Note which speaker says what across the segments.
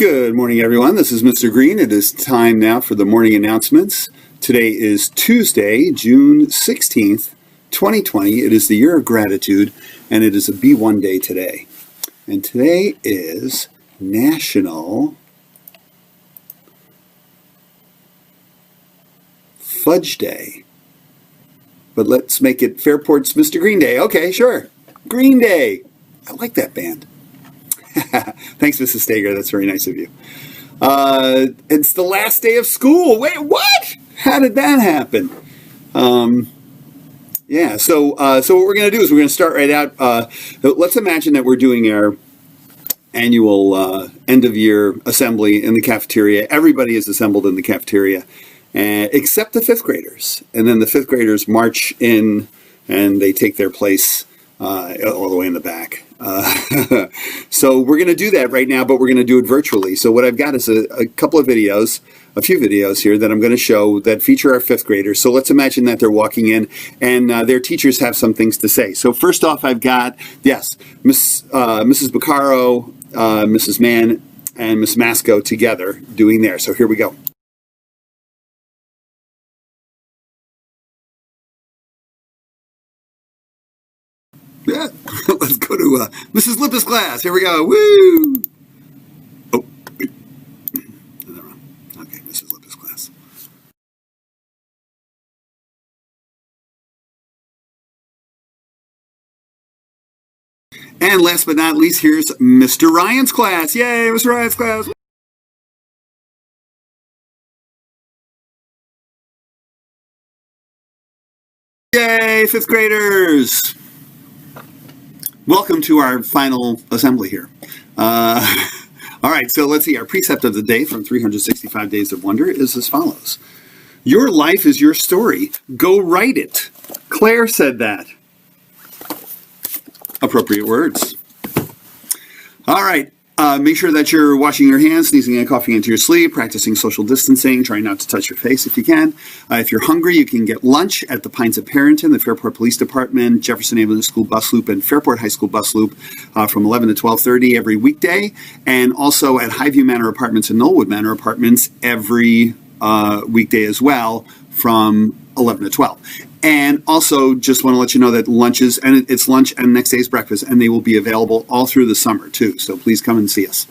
Speaker 1: Good morning, everyone. This is Mr. Green. It is time now for the morning announcements. Today is Tuesday, June 16th, 2020. It is the year of gratitude, and it is a B1 day today. And today is National Fudge Day. But let's make it Fairport's Mr. Green Day. Okay, sure. Green Day. I like that band. Thanks, Mrs. Stager. That's very nice of you. It's the last day of school. Wait, what? How did that happen? So what we're going to do is we're going to start right out. Let's imagine that we're doing our annual end-of-year assembly in the cafeteria. Everybody is assembled in the cafeteria, except the fifth graders. And then the fifth graders march in, and they take their place all the way in the back. So we're going to do that right now, but we're going to do it virtually. So what I've got is a couple of videos, a few videos here that I'm going to show that feature our fifth graders. So let's imagine that they're walking in and their teachers have some things to say. So first off, I've got, Mrs. Baccaro, Mrs. Mann, and Miss Masco together doing there. So here we go. Yeah, let's go to Mrs. Lipp's class. Here we go. Woo! Oh, wait. Okay, Mrs. Lipp's class. And last but not least, here's Mr. Ryan's class. Yay, Mr. Ryan's class. Yay, fifth graders. Welcome to our final assembly here. All right, so let's see. Our precept of the day from 365 Days of Wonder is as follows. Your life is your story. Go write it. Claire said that. Appropriate words. All right. Make sure that you're washing your hands, sneezing and coughing into your sleeve, practicing social distancing, trying not to touch your face if you can. If you're hungry, you can get lunch at the Pines of Parrington, the Fairport Police Department, Jefferson Avenue School Bus Loop, and Fairport High School Bus Loop from 11 to 12:30 every weekday, and also at Highview Manor Apartments and Knollwood Manor Apartments every weekday as well from 11 to 12. And also just want to let you know that lunches, and it's lunch and next day's breakfast, and they will be available all through the summer too. So please come and see us.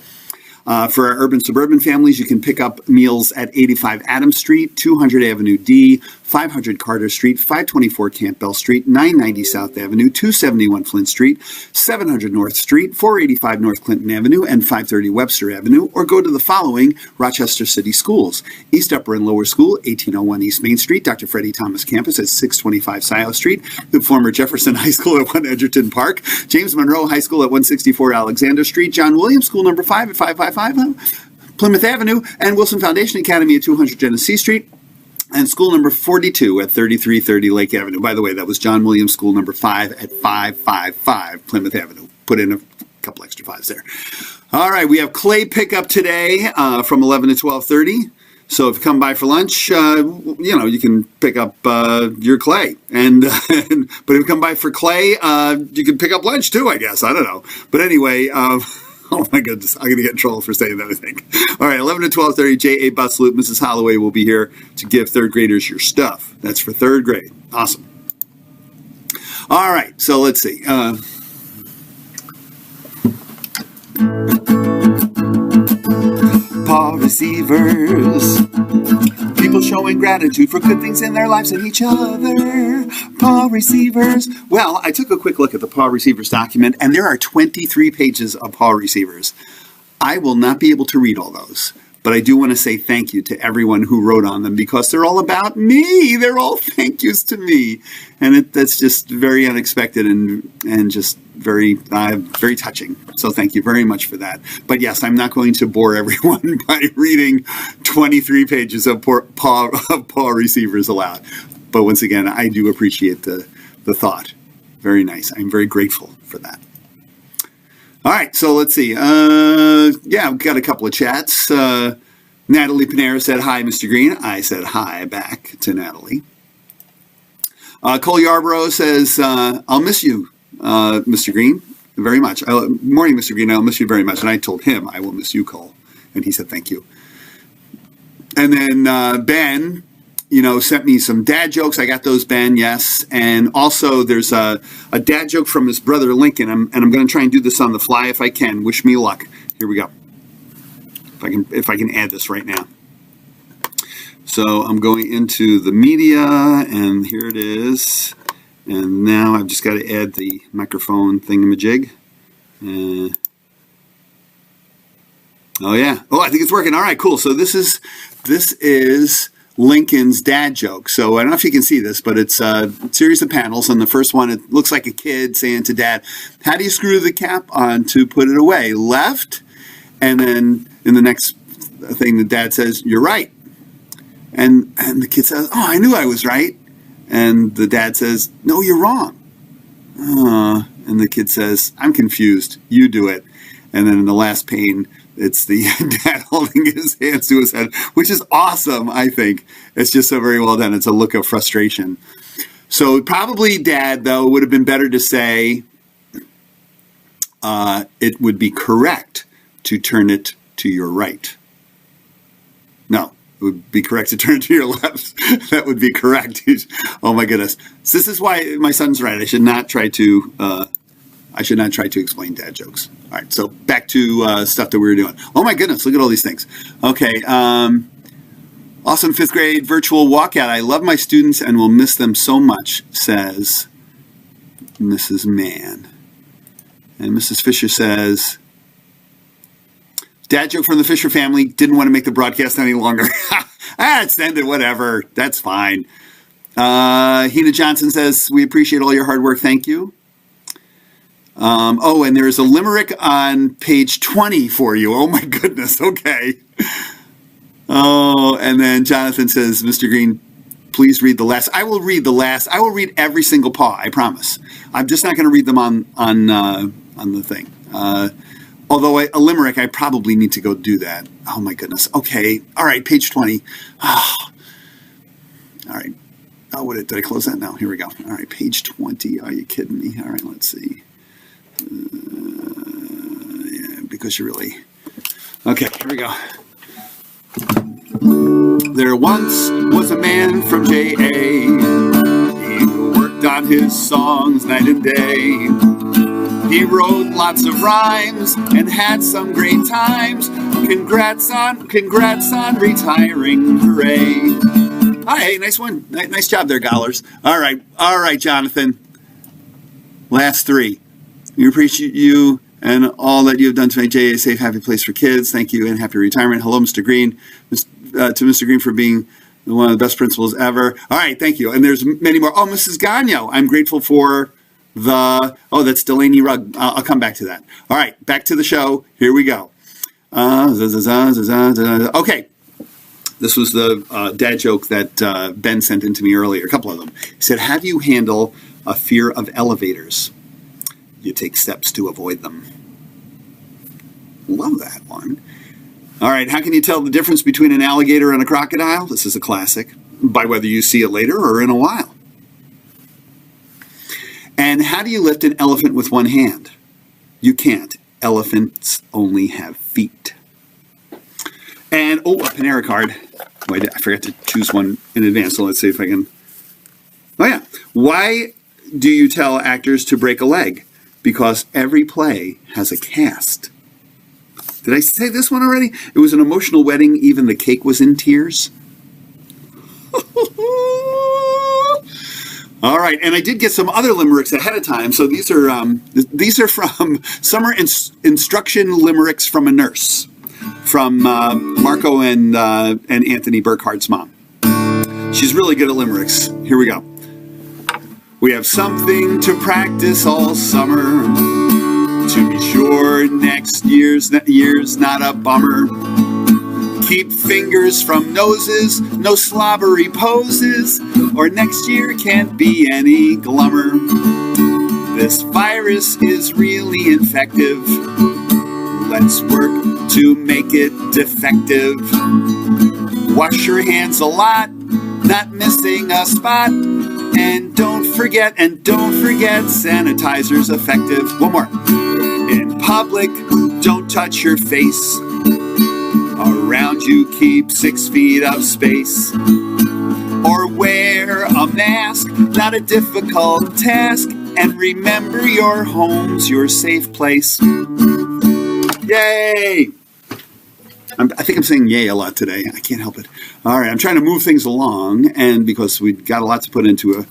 Speaker 1: For our urban suburban families, you can pick up meals at 85 Adams Street, 200 Avenue D, 500 Carter Street, 524 Campbell Street, 990 South Avenue, 271 Flint Street, 700 North Street, 485 North Clinton Avenue, and 530 Webster Avenue, or go to the following Rochester City Schools: East Upper and Lower School, 1801 East Main Street, Dr. Freddie Thomas Campus at 625 Scioto Street, the former Jefferson High School at 1 Edgerton Park, James Monroe High School at 164 Alexander Street, John Williams School number 5 at 555 Plymouth Avenue, and Wilson Foundation Academy at 200 Genesee Street, and school number 42 at 3330 Lake Avenue. By the way, that was John Williams School number 5 at 555 Plymouth Avenue. Put in a couple extra fives there. All right, we have clay pickup today from 11 to 12:30. So if you come by for lunch, you can pick up your clay. But if you come by for clay, you can pick up lunch too, I guess. I don't know. But anyway, oh my goodness, I'm going to get in trouble for saying that, I think. All right, 11 to 12:30, JA Bus Loop. Mrs. Holloway will be here to give third graders your stuff. That's for third grade. Awesome. All right, so let's see. Paw receivers. People showing gratitude for good things in their lives and each other. Paw receivers. Well, I took a quick look at the paw receivers document, and there are 23 pages of paw receivers. I will not be able to read all those, but I do want to say thank you to everyone who wrote on them, because they're all about me. They're all thank yous to me, and that's just very unexpected and just very very touching. So thank you very much for that. But yes, I'm not going to bore everyone by reading 23 pages of paw receivers aloud. But once again, I do appreciate the thought. Very nice. I'm very grateful for that. All right, so let's see. We've got a couple of chats. Natalie Panera said, "Hi, Mr. Green." I said hi back to Natalie. Cole Yarborough says, "I'll miss you, Mr. Green, very much." Morning, Mr. Green. I'll miss you very much. And I told him I will miss you, Cole. And he said, thank you. And then Ben, sent me some dad jokes. I got those, Ben, yes. And also there's a dad joke from his brother Lincoln. And I'm going to try and do this on the fly if I can. Wish me luck. Here we go. If I can add this right now. So I'm going into the media, and here it is. And now I've just got to add the microphone thingamajig. Oh yeah. Oh, I think it's working. All right, cool. So this is Lincoln's dad joke. So I don't know if you can see this, but it's a series of panels. And the first one, it looks like a kid saying to dad, how do you screw the cap on to put it away? Left? And then in the next thing, the dad says, you're right. And the kid says, oh, I knew I was right. And the dad says, no, you're wrong. And the kid says, I'm confused. You do it. And then in the last pane, it's the dad holding his hands to his head, which is awesome, I think. It's just so very well done. It's a look of frustration. So probably dad, though, would have been better to say it would be correct to turn it to your right. No. It would be correct to turn it to your left. That would be correct. Oh my goodness! So this is why my son's right. I should not try to explain dad jokes. All right. So back to stuff that we were doing. Oh my goodness! Look at all these things. Okay. Awesome 5th grade virtual walkout. I love my students and will miss them so much, says Mrs. Mann. And Mrs. Fisher says, dad joke from the Fisher family, didn't want to make the broadcast any longer. It's ended, whatever. That's fine. Hina Johnson says, we appreciate all your hard work. Thank you. And there's a limerick on page 20 for you. Oh, my goodness. Okay. Oh, and then Jonathan says, Mr. Green, please read the last. I will read the last. I will read every single paw, I promise. I'm just not going to read them on the thing. Although a limerick, I probably need to go do that. Oh, my goodness. Okay. All right. Page 20. Oh. All right. Oh, did I close that? No. Here we go. All right. Page 20. Are you kidding me? All right. Let's see. Yeah, because you really... Okay. Here we go. There once was a man from J.A. He worked on his songs night and day. He wrote lots of rhymes and had some great times. Congrats on retiring, hooray. Hey, nice one. Nice job there, Gollers. All right, Jonathan. Last 3. We appreciate you and all that you have done to make JA a safe, happy place for kids. Thank you and happy retirement. Hello, Mr. Green. To Mr. Green for being one of the best principals ever. All right, thank you. And there's many more. Oh, Mrs. Gagno, I'm grateful for... that's Delaney Rugg. I'll come back to that. All right, back to the show. Here we go. Okay. This was the dad joke that Ben sent in to me earlier, a couple of them. He said, how do you handle a fear of elevators? You take steps to avoid them. Love that one. All right, how can you tell the difference between an alligator and a crocodile? This is a classic. By whether you see it later or in a while. And how do you lift an elephant with one hand? You can't. Elephants only have feet. And, a Panera card. Oh, I forgot to choose one in advance, so let's see if I can. Oh, yeah. Why do you tell actors to break a leg? Because every play has a cast. Did I say this one already? It was an emotional wedding. Even the cake was in tears. All right, and I did get some other limericks ahead of time. So these are from summer instruction limericks from a nurse, from Marco and Anthony Burkhardt's mom. She's really good at limericks. Here we go. We have something to practice all summer to be sure next year's not a bummer. Keep fingers from noses, no slobbery poses, or next year can't be any glummer. This virus is really infective. Let's work to make it defective. Wash your hands a lot, not missing a spot. And don't forget, sanitizer's effective. One more. In public, don't touch your face. Around you keep 6 feet of space. Or wear a mask, not a difficult task. And remember your home's your safe place. Yay! I think I'm saying yay a lot today. I can't help it. All right, I'm trying to move things along, and because we've got a lot to put into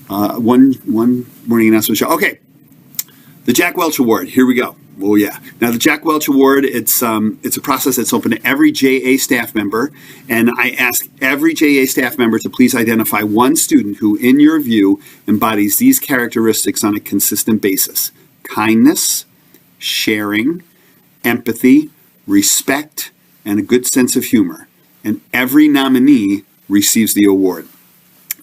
Speaker 1: a one morning announcement show. Okay, the Jack Welch Award. Here we go. Oh yeah. Now the Jack Welch Award. It's a process that's open to every JA staff member, and I ask every JA staff member to please identify one student who, in your view, embodies these characteristics on a consistent basis: kindness, sharing, empathy, respect, and a good sense of humor. And every nominee receives the award.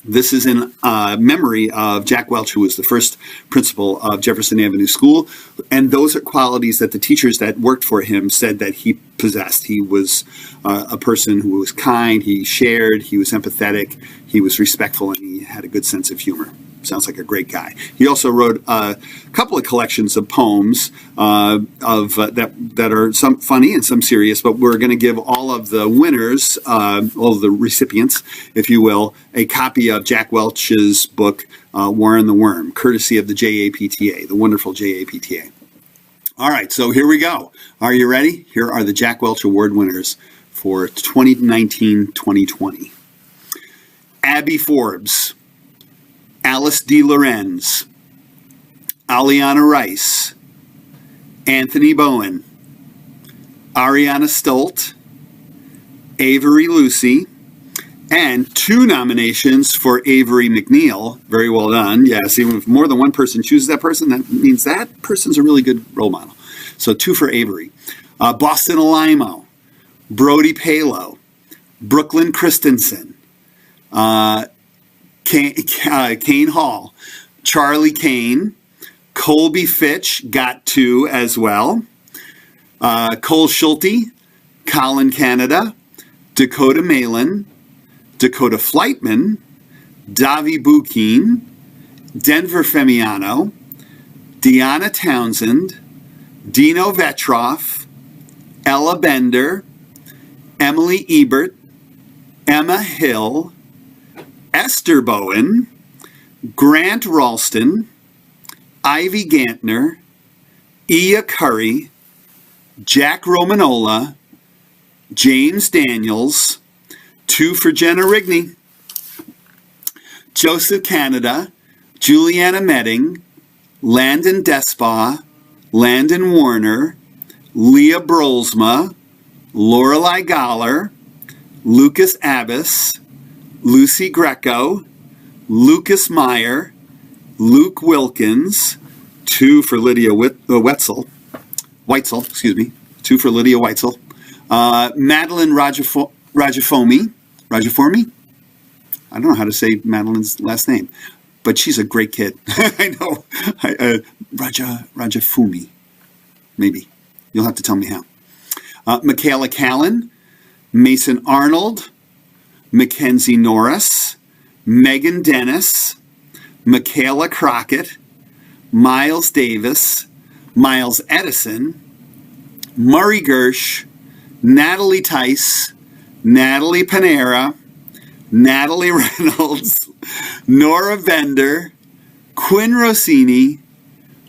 Speaker 1: This is in memory of Jack Welch, who was the first principal of Jefferson Avenue School. And those are qualities that the teachers that worked for him said that he possessed. He was a person who was kind, he shared, he was empathetic, he was respectful, and he had a good sense of humor. Sounds like a great guy. He also wrote a couple of collections of poems that are some funny and some serious, but we're going to give all of the winners, all of the recipients, if you will, a copy of Jack Welch's book, Warren the Worm, courtesy of the JAPTA, the wonderful JAPTA. All right, so here we go. Are you ready? Here are the Jack Welch Award winners for 2019-2020. Abby Forbes, Alice D. Lorenz, Aliana Rice, Anthony Bowen, Ariana Stolt, Avery Lucy, and 2 nominations for Avery McNeil. Very well done. Yes, even if more than one person chooses that person, that means that person's a really good role model. So 2 for Avery. Boston Alimo, Brody Palo, Brooklyn Christensen, Kane Hall, Charlie Kane, Colby Fitch got 2 as well. Cole Schulte, Colin Canada, Dakota Malin, Dakota Flightman, Davi Bukeen, Denver Femiano, Deanna Townsend, Dino Vetroff, Ella Bender, Emily Ebert, Emma Hill, Esther Bowen, Grant Ralston, Ivy Gantner, Ia Curry, Jack Romanola, James Daniels, 2 for Jenna Rigney, Joseph Canada, Juliana Medding, Landon Despaw, Landon Warner, Leah Brolsma, Lorelei Goller, Lucas Abbas, Lucy Greco, Lucas Meyer, Luke Wilkins, 2 for Lydia Weitzel, 2 for Lydia Weitzel, Madeline Rajafomi, I don't know how to say Madeline's last name, but she's a great kid. I know, Rajafumi, maybe. You'll have to tell me how. Michaela Callan, Mason Arnold, Mackenzie Norris, Megan Dennis, Michaela Crockett, Miles Davis, Miles Edison, Murray Gersh, Natalie Tice, Natalie Panera, Natalie Reynolds, Nora Vender, Quinn Rossini,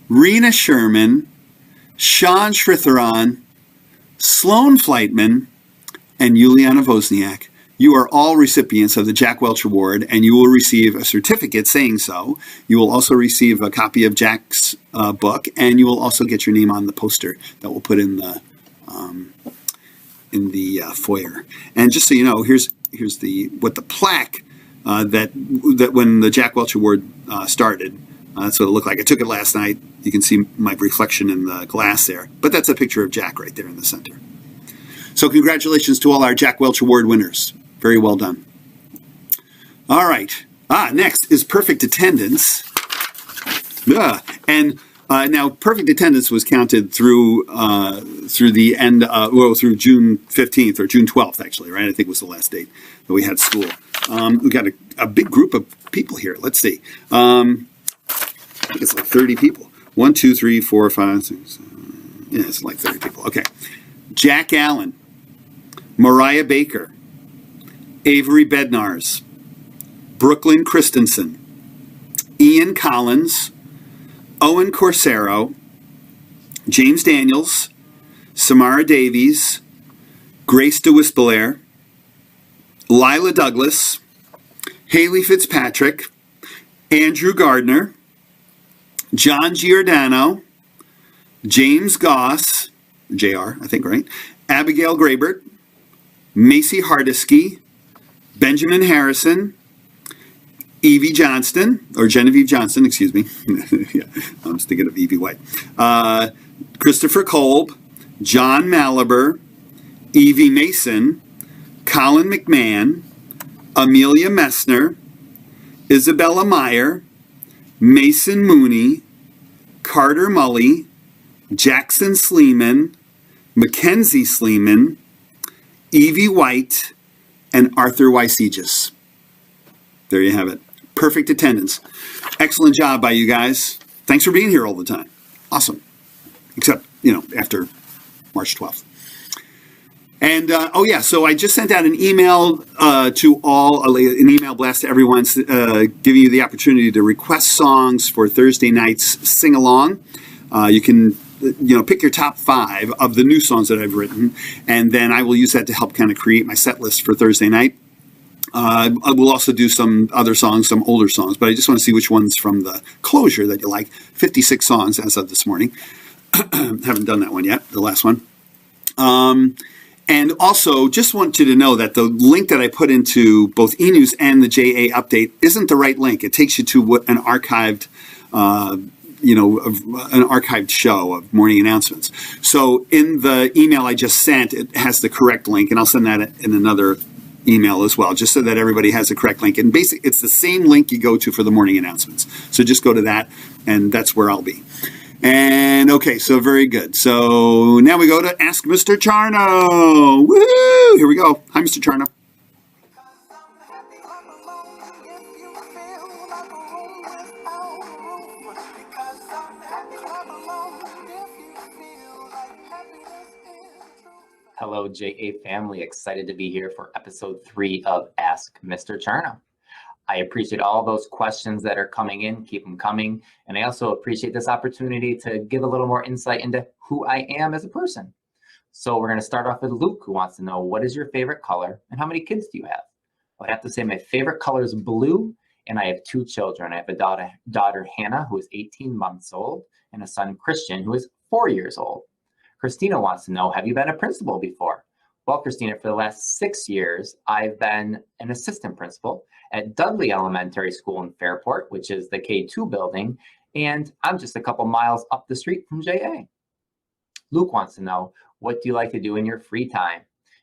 Speaker 1: Rena Sherman, Sean Shritharan, Sloan Flightman, and Yuliana Wozniak. You are all recipients of the Jack Welch Award, and you will receive a certificate saying so. You will also receive a copy of Jack's book, and you will also get your name on the poster that we'll put in the foyer. And just so you know, here's the plaque that when the Jack Welch Award started. That's what it looked like. I took it last night. You can see my reflection in the glass there, but that's a picture of Jack right there in the center. So congratulations to all our Jack Welch Award winners. Very well done. All right. Next is perfect attendance. And now perfect attendance was counted through the end, through June 15th or June 12th, actually, right? I think was the last date that we had school. We got a big group of people here. Let's see. I think it's like 30 people. 1, 2, 3, 4, 5, 6, 7. Yeah, it's like 30 people. Okay. Jack Allen, Mariah Baker, Avery Bednars, Brooklyn Christensen, Ian Collins, Owen Corsero, James Daniels, Samara Davies, Grace DeWispelair, Lila Douglas, Haley Fitzpatrick, Andrew Gardner, John Giordano, James Goss, JR, I think, right? Abigail Graybert, Macy Hardesky, Benjamin Harrison, Evie Johnston, or Genevieve Johnston, excuse me. Yeah, I was thinking of Evie White. Christopher Kolb, John Malaber, Evie Mason, Colin McMahon, Amelia Messner, Isabella Meyer, Mason Mooney, Carter Mully, Jackson Sleeman, Mackenzie Sleeman, Evie White, and Arthur Wyseges. There you have it. Perfect attendance. Excellent job by you guys. Thanks for being here all the time. Awesome. Except, after March 12th. And, so I just sent out an email to all, an email blast to everyone, giving you the opportunity to request songs for Thursday night's sing-along. You can, pick your top 5 of the new songs that I've written, and then I will use that to help kind of create my set list for Thursday night. I will also do some other songs, some older songs, but I just want to see which ones from the closure that you like. 56 songs as of this morning. Haven't done that one yet, the last one. And also, just want you to know that the link that I put into both eNews and the JA update isn't the right link. It takes you to an archived, an archived show of morning announcements. So in the email I just sent, it has the correct link, and I'll send that in another email as well, just so that everybody has the correct link. And basically, it's the same link you go to for the morning announcements. So just go to that, and that's where I'll be. And okay, so very good. So now we go to Ask Mr. Charno. Woo! Here we go. Hi, Mr. Charno.
Speaker 2: Hello, JA family. Excited to be here for episode 3 of Ask Mr. Charno. I appreciate all those questions that are coming in. Keep them coming. And I also appreciate this opportunity to give a little more insight into who I am as a person. So we're going to start off with Luke, who wants to know, what is your favorite color and how many kids do you have? I have to say my favorite color is blue, and I have 2 children. I have a daughter Hannah, who is 18 months old, and a son, Christian, who is 4 years old. Christina wants to know, have you been a principal before? Well, Christina, for the last 6 years, I've been an assistant principal at Dudley Elementary School in Fairport, which is the K2 building, and I'm just a couple miles up the street from JA. Luke wants to know, what do you like to do in your free time?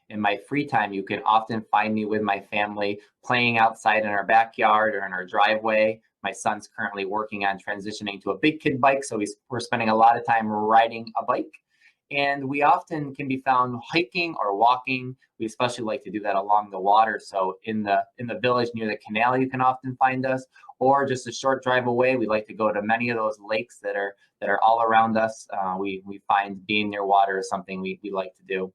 Speaker 2: In my free time, you can often find me with my family playing outside in our backyard or in our driveway. My son's currently working on transitioning to a big kid bike, so we're spending a lot of time riding a bike. And we often can be found hiking or walking. We especially like to do that along the water. So in the village near the canal, you can often find us, or just a short drive away. We like to go to many of those lakes that are all around us. We find being near water is something we like to do.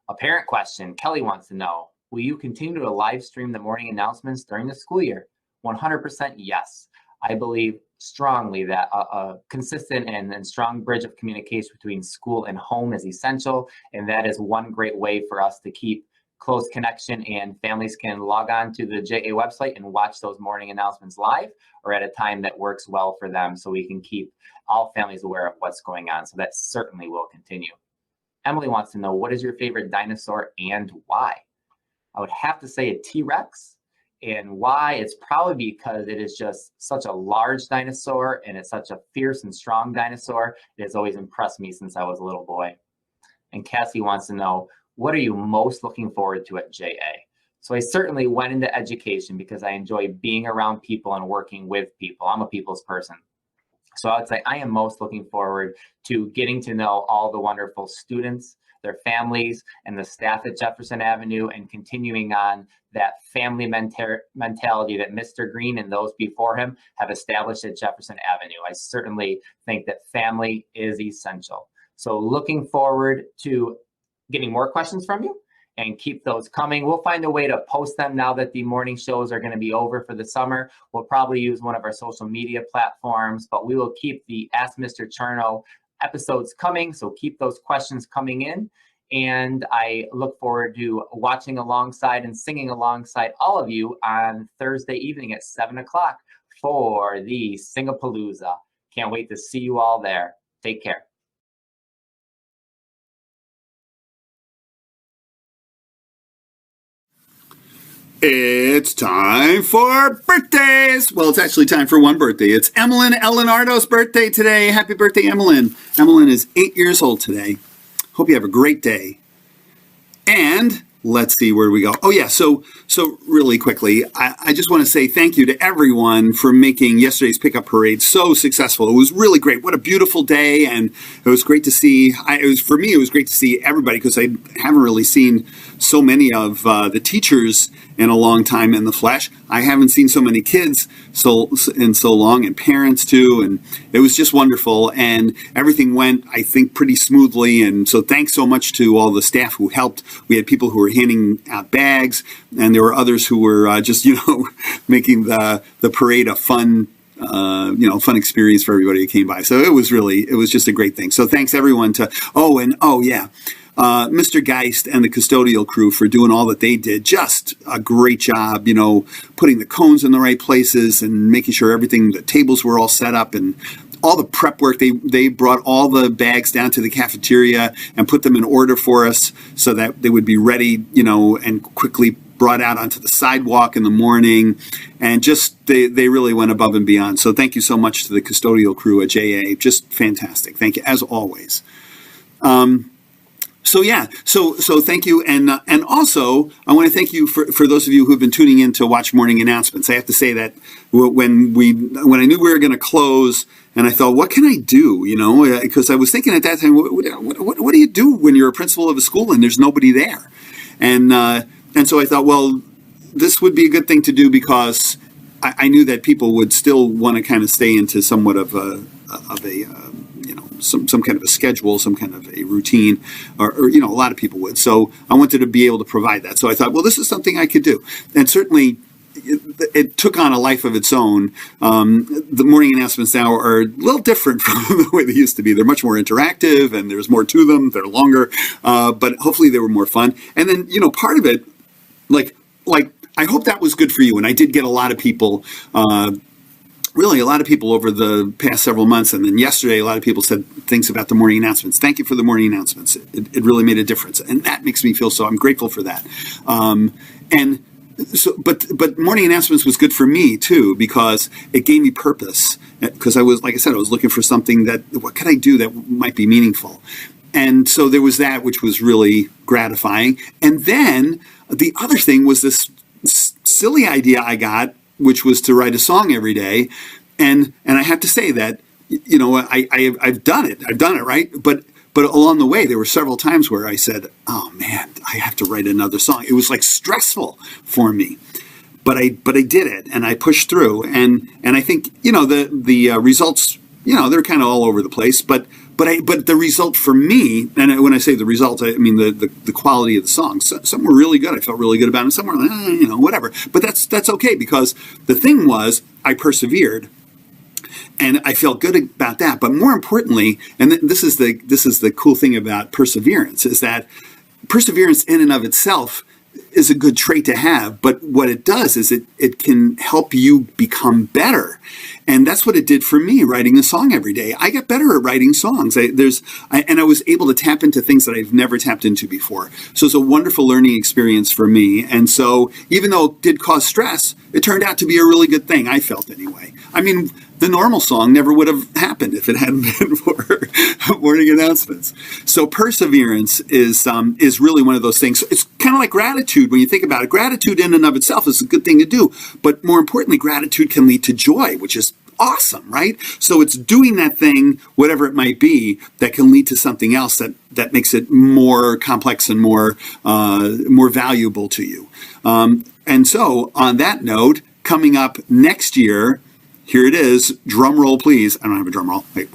Speaker 2: A parent question, Kelly wants to know, will you continue to live stream the morning announcements during the school year? 100% yes. I believe strongly that a consistent and strong bridge of communication between school and home is essential, and that is one great way for us to keep close connection, and families can log on to the JA website and watch those morning announcements live or at a time that works well for them, so we can keep all families aware of what's going on. So that certainly will continue. Emily wants to know, what is your favorite dinosaur and why? I would have to say a T-Rex. And why? It's probably because it is just such a large dinosaur, and it's such a fierce and strong dinosaur. It has always impressed me since I was a little boy. And Cassie wants to know, what are you most looking forward to at JA? So I certainly went into education because I enjoy being around people and working with people. I'm a people's person. So I would say I am most looking forward to getting to know all the wonderful students, their families, and the staff at Jefferson Avenue, and continuing on that family mentality that Mr. Green and those before him have established at Jefferson Avenue. I certainly think that family is essential. So looking forward to getting more questions from you and keep those coming. We'll find a way to post them now that the morning shows are going to be over for the summer. We'll probably use one of our social media platforms, but we will keep the Ask Mr. Cherno episodes coming. So keep those questions coming in. And I look forward to watching alongside and singing alongside all of you on Thursday evening at 7 o'clock for the Singapalooza. Can't wait to see you all there. Take care.
Speaker 1: It's time for birthdays. Well, it's actually time for one birthday. It's Emmeline Elinardo's birthday today. Happy birthday, Emmeline. Emmeline is 8 years old today. Hope you have a great day. And let's see where we go. Oh yeah, so really quickly, I just want to say thank you to everyone for making yesterday's pickup parade so successful. It was really great. What a beautiful day, and it was great to see. For me, it was great to see everybody because I haven't really seen so many of the teachers in a long time in the flesh. I haven't seen so many kids so long, and parents too, and it was just wonderful, and everything went, I think, pretty smoothly. And so thanks so much to all the staff who helped. We had people who were handing out bags, and there were others who were just making the parade a fun fun experience for everybody who came by. So it was just a great thing. So thanks everyone Mr. Geist and the custodial crew for doing all that they did. Just a great job, putting the cones in the right places and making sure the tables were all set up and all the prep work. They brought all the bags down to the cafeteria and put them in order for us so that they would be ready, and quickly brought out onto the sidewalk in the morning. And just, they really went above and beyond. So thank you so much to the custodial crew at JA. Just fantastic. Thank you, as always. So thank you, and also I want to thank you for those of you who have been tuning in to watch morning announcements. I have to say that when I knew we were going to close, and I thought, what can I do? Because I was thinking at that time, what do you do when you're a principal of a school and there's nobody there? And so I thought, well, this would be a good thing to do because I knew that people would still want to kind of stay into somewhat of some kind of a schedule, some kind of a routine, or a lot of people would. So I wanted to be able to provide that. So I thought, well, this is something I could do. And certainly it took on a life of its own. The morning announcements now are a little different from the way they used to be. They're much more interactive and there's more to them. They're longer, but hopefully they were more fun. And then, part of it, like I hope that was good for you. And I did get a lot of people, really a lot of people over the past several months. And then yesterday, a lot of people said things about the morning announcements. Thank you for the morning announcements. It really made a difference. And that makes me feel so. I'm grateful for that. But morning announcements was good for me too, because it gave me purpose. Because I was, like I said, I was looking for something what could I do that might be meaningful? And so there was that, which was really gratifying. And then the other thing was this silly idea I got, which was to write a song every day. And I have to say that, I've done it. I've done it, right? But along the way, there were several times where I said, oh man, I have to write another song. It was like stressful for me. But I did it and I pushed through. And I think, the results, they're kind of all over the place. But the result for me, and when I say the results, I mean the quality of the songs. Some were really good. I felt really good about them. Some were, whatever. But that's okay, because the thing was, I persevered, and I felt good about that. But more importantly, and this is the cool thing about perseverance, is that perseverance in and of itself is a good trait to have, but what it does is it can help you become better. And that's what it did for me, writing a song every day. I got better at writing songs. I was able to tap into things that I've never tapped into before. So it's a wonderful learning experience for me. And so even though it did cause stress, it turned out to be a really good thing, I felt anyway. I mean, the normal song never would have happened if it hadn't been for morning announcements. So perseverance is really one of those things. It's kind of like gratitude when you think about it. Gratitude in and of itself is a good thing to do, but more importantly, gratitude can lead to joy, which is awesome, right? So it's doing that thing, whatever it might be, that can lead to something else that makes it more complex and more valuable to you. And so on that note, coming up next year, here it is. Drum roll, please. I don't have a drum roll. Wait.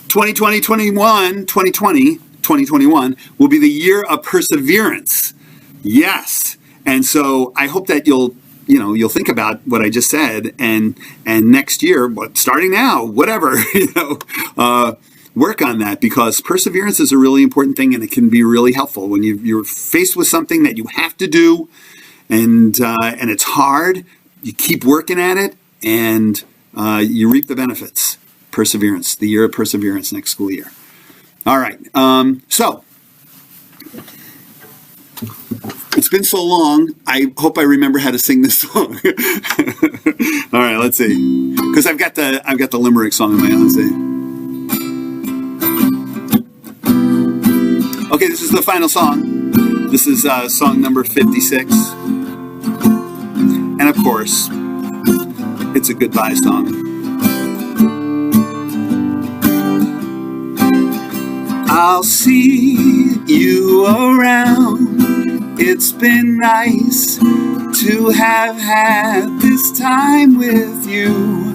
Speaker 1: 2020, 21, 2020, 2021, will be the year of perseverance. Yes. And so I hope that you'll think about what I just said, and next year, starting now, whatever, work on that, because perseverance is a really important thing, and it can be really helpful when you're faced with something that you have to do, and it's hard. You keep working at it, and you reap the benefits. Perseverance, the year of perseverance, next school year. All right. So it's been so long. I hope I remember how to sing this song. All right, let's see. Because I've got the limerick song in my head. Let's see. Okay, this is the final song. This is song number 56. And of course, it's a goodbye song. I'll see you around. It's been nice to have had this time with you,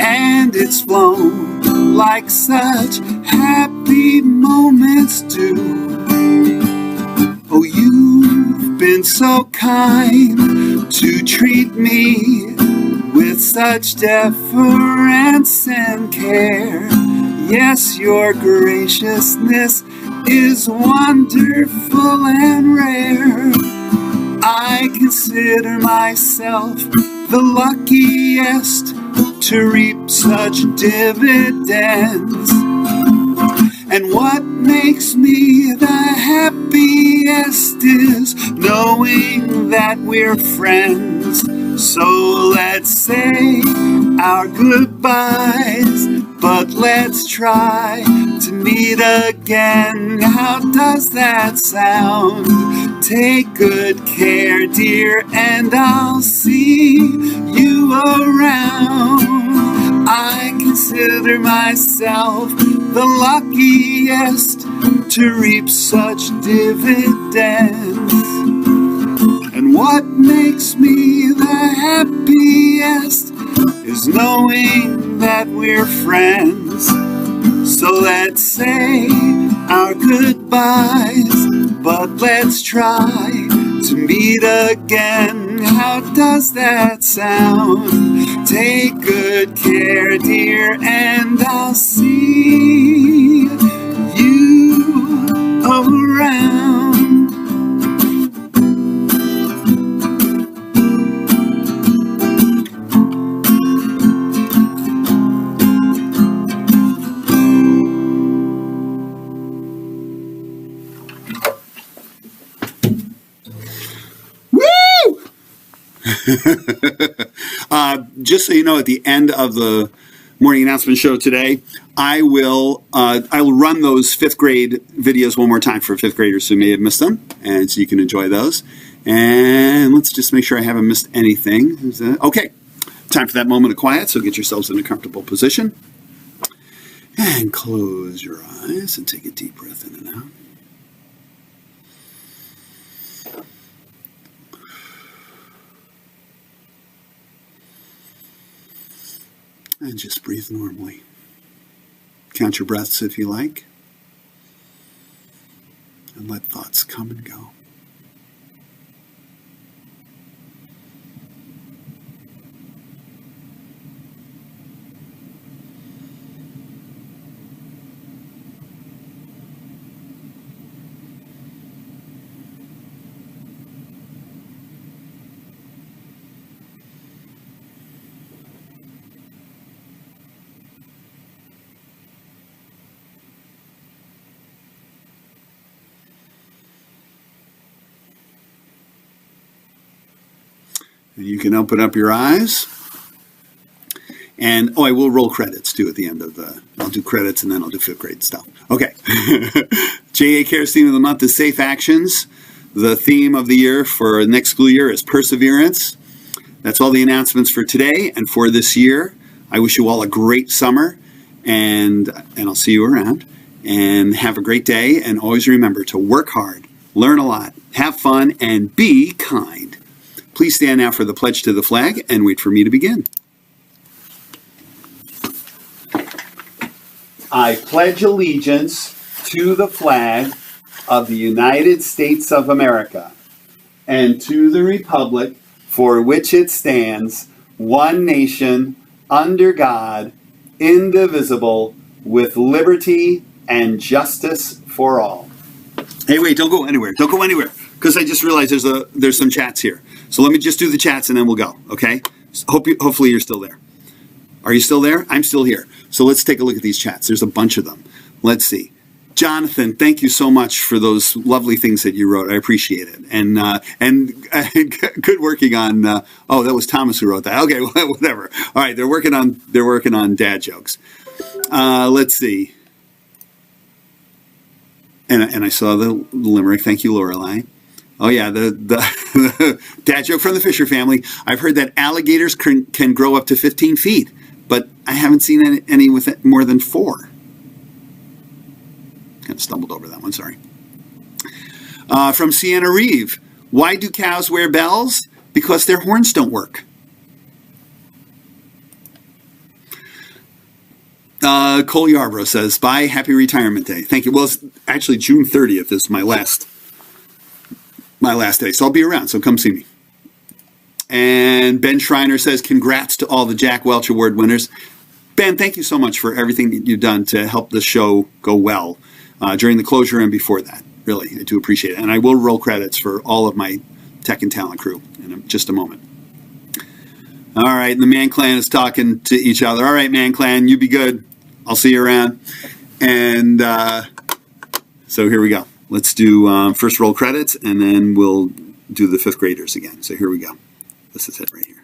Speaker 1: and it's flown like such happy moments do. Oh, you've been so kind to treat me with such deference and care. Yes, your graciousness is wonderful and rare. I consider myself the luckiest to reap such dividends. And what makes me the happiest is knowing that we're friends. So let's say our goodbyes, but let's try to meet again. How does that sound? Take good care, dear, and I'll see you around. I consider myself the luckiest to reap such dividends. And what makes me the happiest is knowing that we're friends. So let's say our goodbyes, but let's try to meet again. How does that sound? Take good care, dear, and I'll see you around. Just so you know, at the end of the morning announcement show today, I'll run those fifth grade videos one more time for fifth graders who may have missed them, and so you can enjoy those. And let's just make sure I haven't missed anything. Okay, time for that moment of quiet, so get yourselves in a comfortable position. And close your eyes and take a deep breath in and out. And just breathe normally. Count your breaths if you like. And let thoughts come and go. And you can open up your eyes. And, I will roll credits, too, at the end of I'll do credits, and then I'll do fifth grade stuff. Okay. JA Care's theme of the month is Safe Actions. The theme of the year for next school year is Perseverance. That's all the announcements for today and for this year. I wish you all a great summer, and I'll see you around. And have a great day, and always remember to work hard, learn a lot, have fun, and be kind. Please stand now for the pledge to the flag and wait for me to begin. I pledge allegiance to the flag of the United States of America and to the republic for which it stands, one nation, under God, indivisible, with liberty and justice for all. Hey, wait, don't go anywhere. Don't go anywhere, because I just realized there's some chats here. So let me just do the chats and then we'll go, okay? So hopefully you're still there. Are you still there? I'm still here. So let's take a look at these chats. There's a bunch of them. Let's see. Jonathan, thank you so much for those lovely things that you wrote. I appreciate it. And good working on. Oh, that was Thomas who wrote that. Okay, whatever. All right, they're working on dad jokes. Let's see. And I saw the limerick. Thank you, Lorelei. Oh yeah, the dad joke from the Fisher family. I've heard that alligators can grow up to 15 feet, but I haven't seen any with more than 4. Kind of stumbled over that one, sorry. From Sienna Reeve, why do cows wear bells? Because their horns don't work. Cole Yarbrough says, bye, happy retirement day. Thank you. Well, it's actually June 30th is my last day, so I'll be around, so come see me. And Ben Schreiner says, congrats to all the Jack Welch Award winners. Ben, thank you so much for everything that you've done to help the show go well during the closure and before that. Really, I do appreciate it. And I will roll credits for all of my tech and talent crew in just a moment. All right, and the Man Clan is talking to each other. All right, Man Clan, you be good. I'll see you around. And so here we go. Let's do first roll credits, and then we'll do the 5th graders again. So here we go. This is it right here.